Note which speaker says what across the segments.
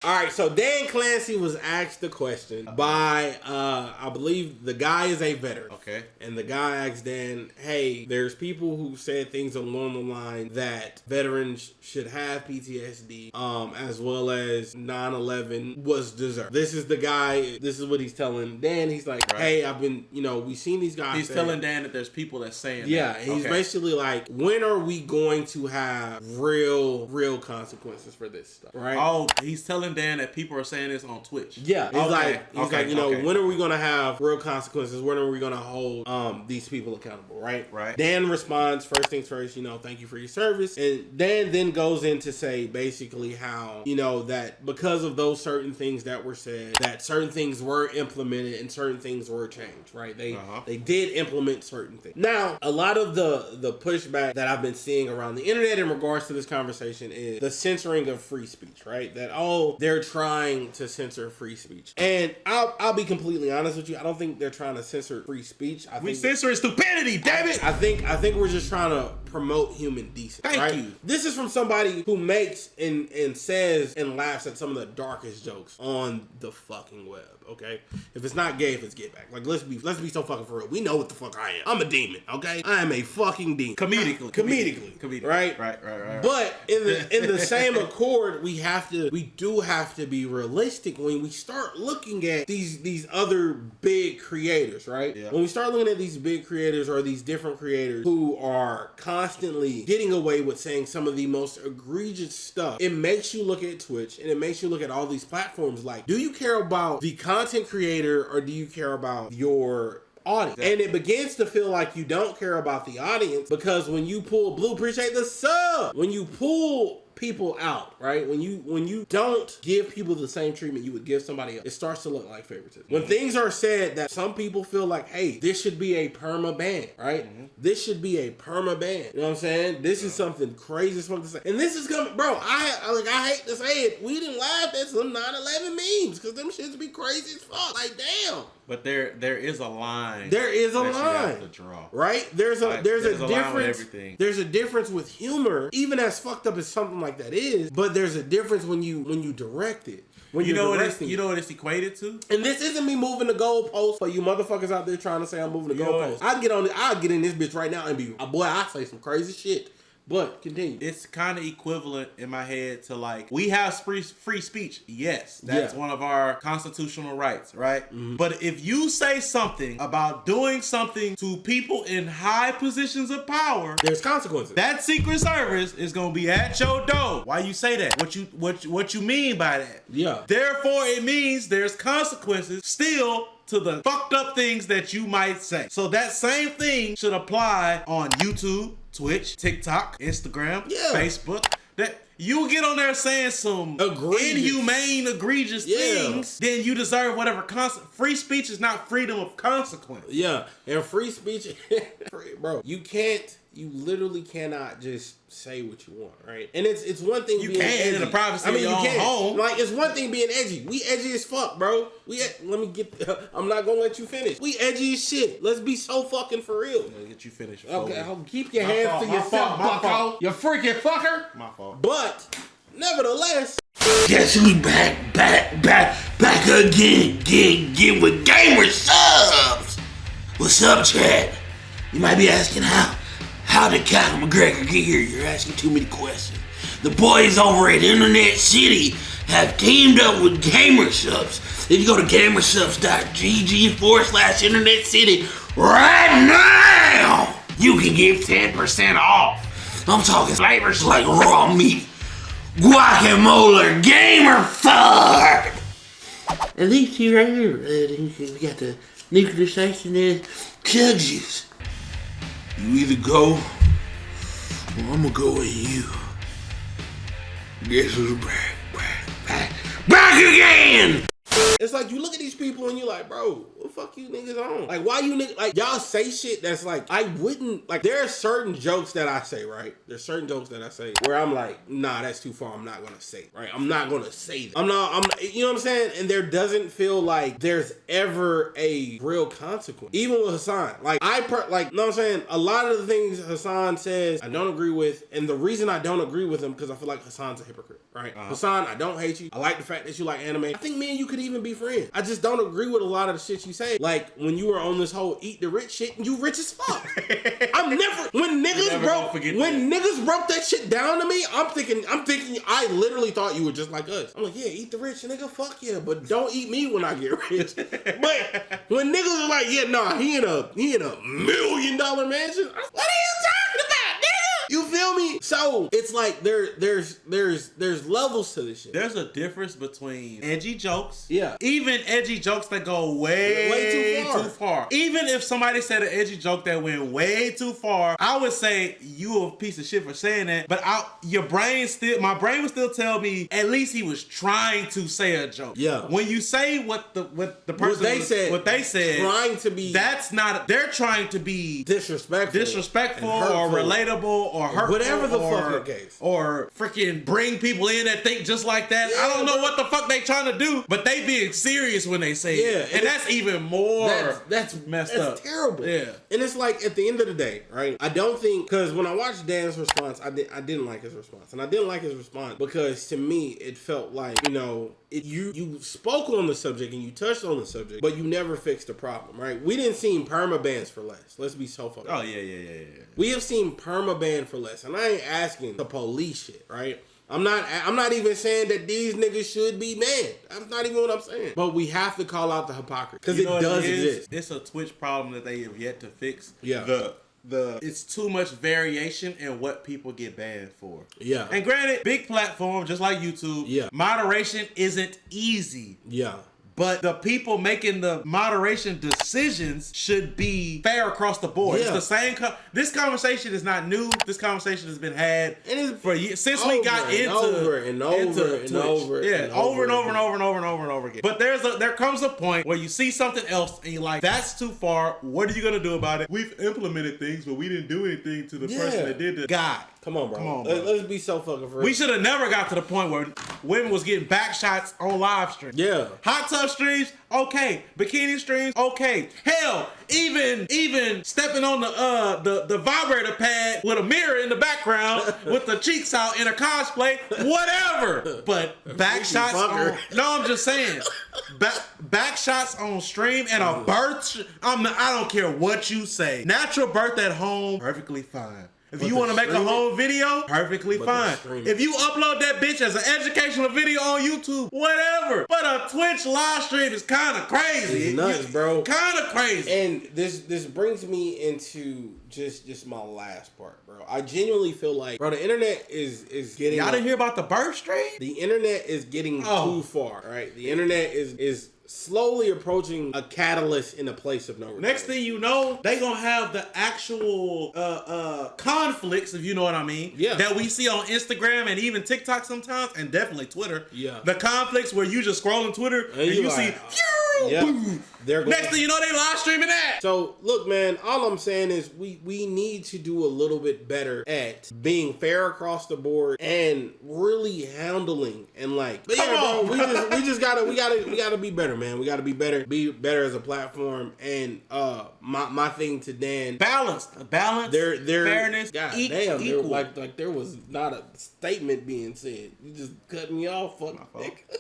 Speaker 1: All right, so Dan Clancy was asked the question by, I believe the guy is a veteran.
Speaker 2: Okay.
Speaker 1: And the guy asked Dan, hey, there's people who said things along the line that veterans should have PTSD, as well as 9/11 was deserved. This is the guy, this is what he's telling Dan. He's like, hey, I've been, we've seen these guys.
Speaker 2: He's telling Dan that there's people that's saying
Speaker 1: that. He's basically like, when are we going to have real consequences for this stuff, right?
Speaker 2: Oh, he's telling Dan that people are saying this on Twitch.
Speaker 1: Yeah, he's like, when are we gonna have real consequences? When are we gonna hold these people accountable? Right. Dan responds, first things first, thank you for your service, and Dan then goes in to say basically how that because of those certain things that were said, that certain things were implemented and certain things were changed. Right. They did implement certain things. Now, a lot of the pushback that I've been seeing around the internet in regards to this conversation is the censoring of free speech. Right. That they're trying to censor free speech. And I'll be completely honest with you. I don't think they're trying to censor free speech. We
Speaker 2: censoring stupidity, damn it!
Speaker 1: I think we're just trying to promote human decency.
Speaker 2: Thank you.
Speaker 1: This is from somebody who makes and says and laughs at some of the darkest jokes on the fucking web. Okay? If it's not gay, if it's get back. Like, let's be so fucking for real. We know what the fuck I am. I'm a demon, okay? I am a fucking demon. Comedically. Right. But in the same accord, we do have to be realistic when we start looking at these other big creators, right? Yeah. When we start looking at these big creators or these different creators who are constantly getting away with saying some of the most egregious stuff, it makes you look at Twitch and it makes you look at all these platforms like, do you care about the content creator or do you care about your audience? And it begins to feel like you don't care about the audience, because when you pull Blue, appreciate the sub, when you pull people out, right? When you don't give people the same treatment you would give somebody else, it starts to look like favoritism. When things are said that some people feel like, hey, this should be a perma ban, right? This should be a perma ban. You know what I'm saying? This is something crazy as fuck to say. And this is coming, bro. I hate to say it. We didn't laugh at some 9/11 memes because them shits be crazy as fuck. Like, damn.
Speaker 2: But there is a line.
Speaker 1: There is a line.
Speaker 2: You have to draw.
Speaker 1: Right? There's a difference.
Speaker 2: There's
Speaker 1: a difference with humor, even as fucked up as something like that is. But there's a difference when you direct it.
Speaker 2: You know what it's equated to?
Speaker 1: And this isn't me moving the goalpost for you motherfuckers out there trying to say I'm moving the goalpost. I'll get in this bitch right now and be, I say some crazy shit. But continue.
Speaker 2: It's kind of equivalent in my head to like, we have free speech. Yes, that's one of our constitutional rights, right? Mm-hmm. But if you say something about doing something to people in high positions of power,
Speaker 1: there's consequences.
Speaker 2: That Secret Service is gonna be at your door. Why you say that? What you mean by that?
Speaker 1: Yeah.
Speaker 2: Therefore, it means there's consequences still to the fucked up things that you might say. So that same thing should apply on YouTube, Twitch, TikTok, Instagram, Facebook. That you get on there saying some inhumane, egregious things, then you deserve whatever free speech is not freedom of consequence.
Speaker 1: Yeah, and free speech, bro, you literally cannot just say what you want, right? And it's one thing
Speaker 2: you
Speaker 1: being
Speaker 2: can
Speaker 1: edgy.
Speaker 2: In the privacy of your own home.
Speaker 1: Like, it's one thing being edgy. We edgy as fuck, bro. I'm not gonna let you finish. We edgy as shit. Let's be so fucking for real.
Speaker 2: I'm gonna get you finished.
Speaker 1: Okay, I'll keep your hands to yourself, bucko. You freaking fucker.
Speaker 2: My fault.
Speaker 1: But nevertheless,
Speaker 3: guess who's back again with gamer subs. What's up, Chad? You might be asking how did Conor McGregor get here? You're asking too many questions. The boys over at InternetCity have teamed up with gamer subs. If you go to gamersubs.gg/InternetCity right now, you can get 10% off. I'm talking flavors like raw meat, guacamole, gamer fart. And these two right here, we got the nuclear station and chug juice. You either go, or I'm gonna go with you. Guess who's back again?
Speaker 1: It's like you look at these people and you're like, bro, what the fuck you niggas on? Like, why you niggas, like, y'all say shit that's like, I wouldn't, like, there are certain jokes that I say, right? There's certain jokes that I say where I'm like, nah, that's too far. I'm not gonna say it, right? I'm not gonna say that. You know what I'm saying? And there doesn't feel like there's ever a real consequence. Even with Hassan, like, you know what I'm saying? A lot of the things Hassan says, I don't agree with. And the reason I don't agree with him, because I feel like Hassan's a hypocrite, right? Hassan, I don't hate you. I like the fact that you like anime. I think me and you could even be friends. I just don't agree with a lot of the shit you say. Like, when you were on this whole eat the rich shit, and you rich as fuck. When niggas broke that shit down to me, I'm thinking, I literally thought you were just like us. I'm like, yeah, eat the rich, nigga, fuck yeah, but don't eat me when I get rich. But when niggas are like, yeah, nah, he in a $1 million mansion, what are you talking about, nigga? You feel me? So it's like there's levels to this shit.
Speaker 2: There's a difference between edgy jokes,
Speaker 1: yeah,
Speaker 2: even edgy jokes that go way too far. Even if somebody said an edgy joke that went way too far, I would say you a piece of shit for saying that. But my brain would still tell me at least he was trying to say a joke. Yeah. When you say what the person what they said,
Speaker 1: trying to be,
Speaker 2: that's not. They're trying to be disrespectful or relatable or hurtful,
Speaker 1: whatever the fucking case,
Speaker 2: or freaking bring people in that think just like that. Yeah, I don't know what the fuck they trying to do, but they being serious when they say it, and that's even more that's messed up.
Speaker 1: That's terrible.
Speaker 2: Yeah,
Speaker 1: and it's like at the end of the day, right? I don't think, because when I watched Dan's response, I didn't like his response, and I didn't like his response because to me it felt like, you know, you spoke on the subject and you touched on the subject, but you never fixed the problem, right? We didn't see perma-bans for less. Let's be so fucking
Speaker 2: honest. Oh yeah.
Speaker 1: We have seen perma-ban for less, and I ain't asking the police shit, right? I'm not even saying that these niggas should be banned. That's not even what I'm saying. But we have to call out the hypocrisy, because it does exist.
Speaker 2: It's a Twitch problem that they have yet to fix.
Speaker 1: Yeah.
Speaker 2: It's too much variation in what people get banned for.
Speaker 1: Yeah.
Speaker 2: And granted, big platform, just like YouTube,
Speaker 1: yeah,
Speaker 2: moderation isn't easy.
Speaker 1: Yeah.
Speaker 2: But the people making the moderation decisions should be fair across the board. Yeah. It's the same. This conversation is not new. This conversation has been had for years since we got into
Speaker 1: over and over
Speaker 2: again. But there comes a point where you see something else and you're like, that's too far. What are you gonna do about it? We've implemented things, but we didn't do anything to the person that did it. God.
Speaker 1: Come on, bro. Let's be so fucking for real.
Speaker 2: We should have never got to the point where women was getting back shots on live stream.
Speaker 1: Yeah.
Speaker 2: Hot tub streams, okay. Bikini streams, okay. Hell, even stepping on the vibrator pad with a mirror in the background with the cheeks out in a cosplay, whatever. But back shots on, no, I'm just saying. Back shots on stream and a birth, I don't care what you say. Natural birth at home, perfectly fine. If you want to make a whole video, perfectly fine. If you upload that bitch as an educational video on YouTube, whatever. But a Twitch live stream is kind of crazy.
Speaker 1: It's nuts, bro.
Speaker 2: Kind of crazy.
Speaker 1: And this brings me into just my last part, bro. I genuinely feel like, bro, the internet is getting...
Speaker 2: Y'all didn't hear about the birth stream?
Speaker 1: The internet is getting too far, right? The internet is slowly approaching a catalyst in a place of no return.
Speaker 2: Next thing you know, they gonna have the actual conflicts, if you know what I mean, that we see on Instagram and even TikTok sometimes, and definitely Twitter.
Speaker 1: Yeah.
Speaker 2: The conflicts where you just scrolling Twitter and you see, boom. Next thing you know, they live streaming that.
Speaker 1: So look, man, all I'm saying is we need to do a little bit better at being fair across the board and really handling and like, we gotta be better, man. We gotta be better as a platform. And my thing to Dan,
Speaker 2: balance, fairness,
Speaker 1: God damn, equal. Like there was not a statement being said. You just cut me off, fuck.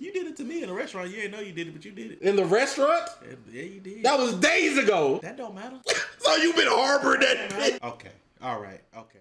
Speaker 2: You did it to me in a restaurant. You didn't know you did it, but you did it
Speaker 1: in the restaurant.
Speaker 2: Yeah, you did.
Speaker 1: That was days ago.
Speaker 2: That don't matter.
Speaker 1: So you've been harboring that.
Speaker 2: Okay. All right. Okay.